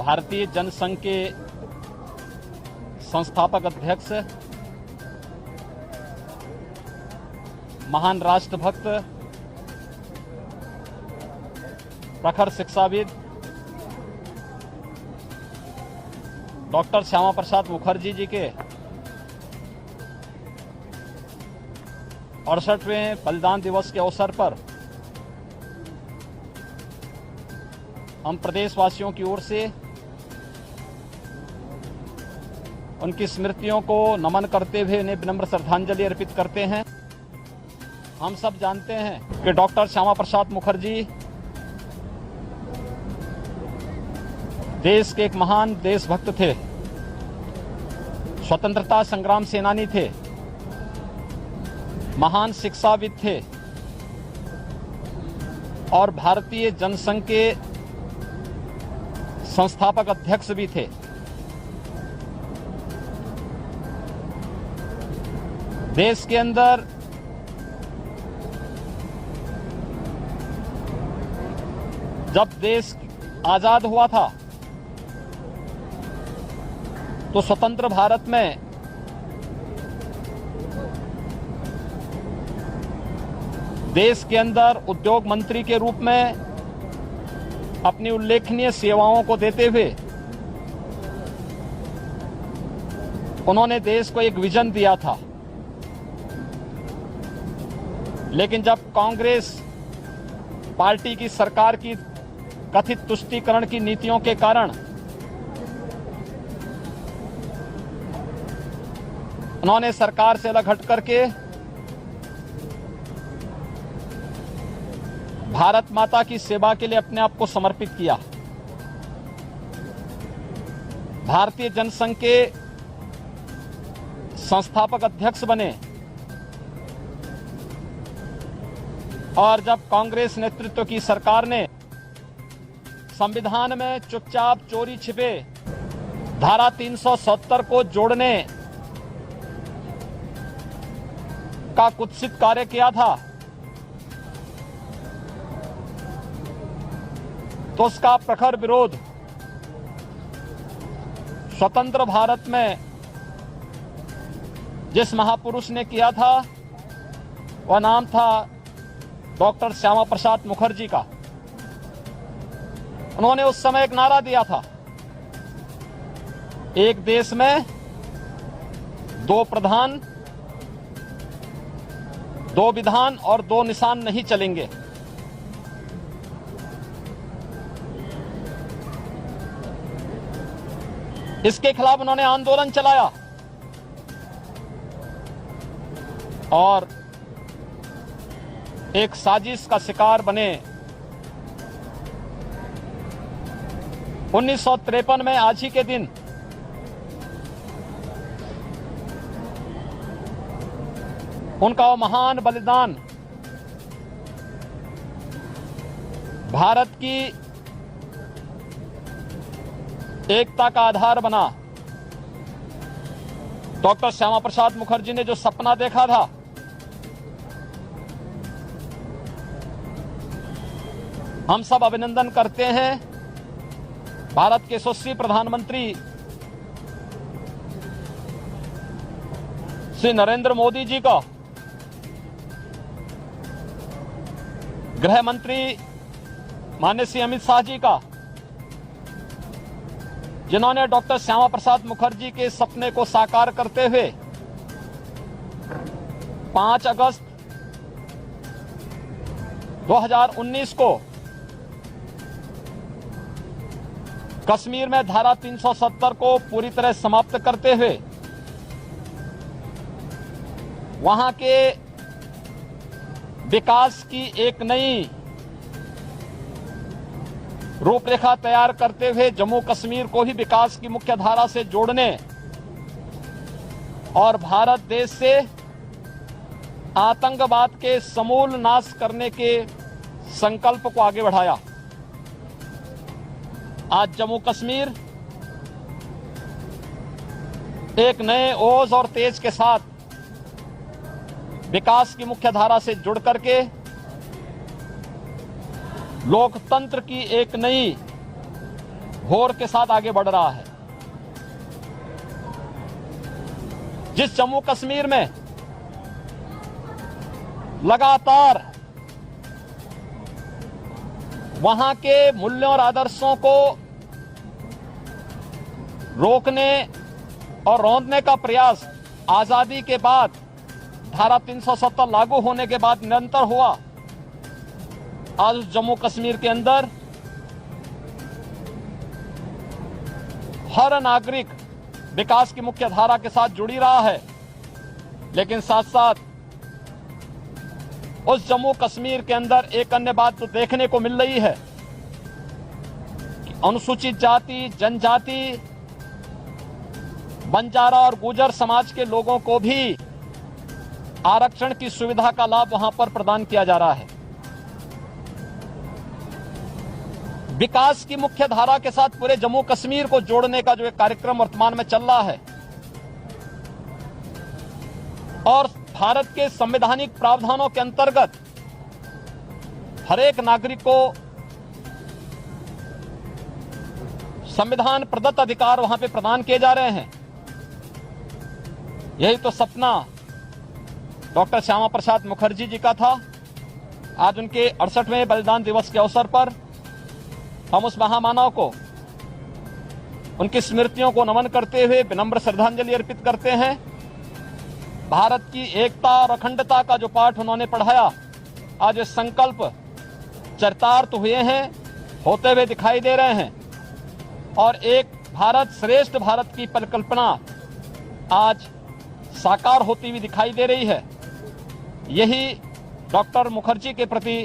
भारतीय जनसंघ के संस्थापक अध्यक्ष, महान राष्ट्रभक्त, प्रखर शिक्षाविद डॉक्टर श्यामा प्रसाद मुखर्जी जी के 68वें बलिदान दिवस के अवसर पर हम प्रदेशवासियों की ओर से उनकी स्मृतियों को नमन करते हुए उन्हें विनम्र श्रद्धांजलि अर्पित करते हैं। हम सब जानते हैं कि डॉक्टर श्यामा प्रसाद मुखर्जी देश के एक महान देशभक्त थे, स्वतंत्रता संग्राम सेनानी थे, महान शिक्षाविद थे और भारतीय जनसंघ के संस्थापक अध्यक्ष भी थे। देश के अंदर जब देश आजाद हुआ था तो स्वतंत्र भारत में देश के अंदर उद्योग मंत्री के रूप में अपनी उल्लेखनीय सेवाओं को देते हुए उन्होंने देश को एक विजन दिया था। लेकिन जब कांग्रेस पार्टी की सरकार की कथित तुष्टीकरण की नीतियों के कारण उन्होंने सरकार से अलग हट करके भारत माता की सेवा के लिए अपने आप को समर्पित किया। भारतीय जनसंघ के संस्थापक अध्यक्ष बने और जब कांग्रेस नेतृत्व की सरकार ने संविधान में चुपचाप चोरी छिपे धारा 370 को जोड़ने का कुत्सित कार्य किया था तो उसका प्रखर विरोध स्वतंत्र भारत में जिस महापुरुष ने किया था वह नाम था डॉक्टर श्यामा प्रसाद मुखर्जी का। उन्होंने उस समय एक नारा दिया था, एक देश में दो प्रधान, दो विधान और दो निशान नहीं चलेंगे। इसके खिलाफ उन्होंने आंदोलन चलाया और एक साजिश का शिकार बने। 1953 में आज ही के दिन उनका वो महान बलिदान भारत की एकता का आधार बना। डॉक्टर श्यामा प्रसाद मुखर्जी ने जो सपना देखा था हम सब अभिनंदन करते हैं भारत के यशस्वी प्रधानमंत्री श्री नरेंद्र मोदी जी का, गृह मंत्री माननीय श्री अमित शाह जी का, जिन्होंने डॉक्टर श्यामा प्रसाद मुखर्जी के सपने को साकार करते हुए 5 अगस्त 2019 को कश्मीर में धारा 370 को पूरी तरह समाप्त करते हुए वहां के विकास की एक नई रूपरेखा तैयार करते हुए जम्मू कश्मीर को ही विकास की मुख्य धारा से जोड़ने और भारत देश से आतंकवाद के समूल नाश करने के संकल्प को आगे बढ़ाया। आज जम्मू कश्मीर एक नए ओज और तेज के साथ विकास की मुख्य धारा से जुड़ करके लोकतंत्र की एक नई घोर के साथ आगे बढ़ रहा है। जिस जम्मू कश्मीर में लगातार वहां के मूल्यों और आदर्शों को रोकने और रौंदने का प्रयास आजादी के बाद धारा 370 लागू होने के बाद निरंतर हुआ, आज उस जम्मू कश्मीर के अंदर हर नागरिक विकास की मुख्य धारा के साथ जुड़ी रहा है। लेकिन साथ साथ उस जम्मू कश्मीर के अंदर एक अन्य बात तो देखने को मिल रही है कि अनुसूचित जाति, जनजाति, बंजारा और गुर्जर समाज के लोगों को भी आरक्षण की सुविधा का लाभ वहां पर प्रदान किया जा रहा है। विकास की मुख्य धारा के साथ पूरे जम्मू कश्मीर को जोड़ने का जो एक कार्यक्रम वर्तमान में चल रहा है और भारत के संवैधानिक प्रावधानों के अंतर्गत हर एक नागरिक को संविधान प्रदत्त अधिकार वहां पे प्रदान किए जा रहे हैं। यही तो सपना डॉक्टर श्यामा प्रसाद मुखर्जी जी का था। आज उनके 68वें बलिदान दिवस के अवसर पर हम उस महामानव को, उनकी स्मृतियों को नमन करते हुए विनम्र श्रद्धांजलि अर्पित करते हैं। भारत की एकता और अखंडता का जो पाठ उन्होंने पढ़ाया, आज ये संकल्प चरितार्थ हुए हैं, होते हुए दिखाई दे रहे हैं और एक भारत श्रेष्ठ भारत की परिकल्पना आज साकार होती हुई दिखाई दे रही है। यही डॉक्टर मुखर्जी के प्रति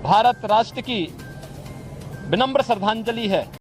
भारत राष्ट्र की विनम्र श्रद्धांजलि है।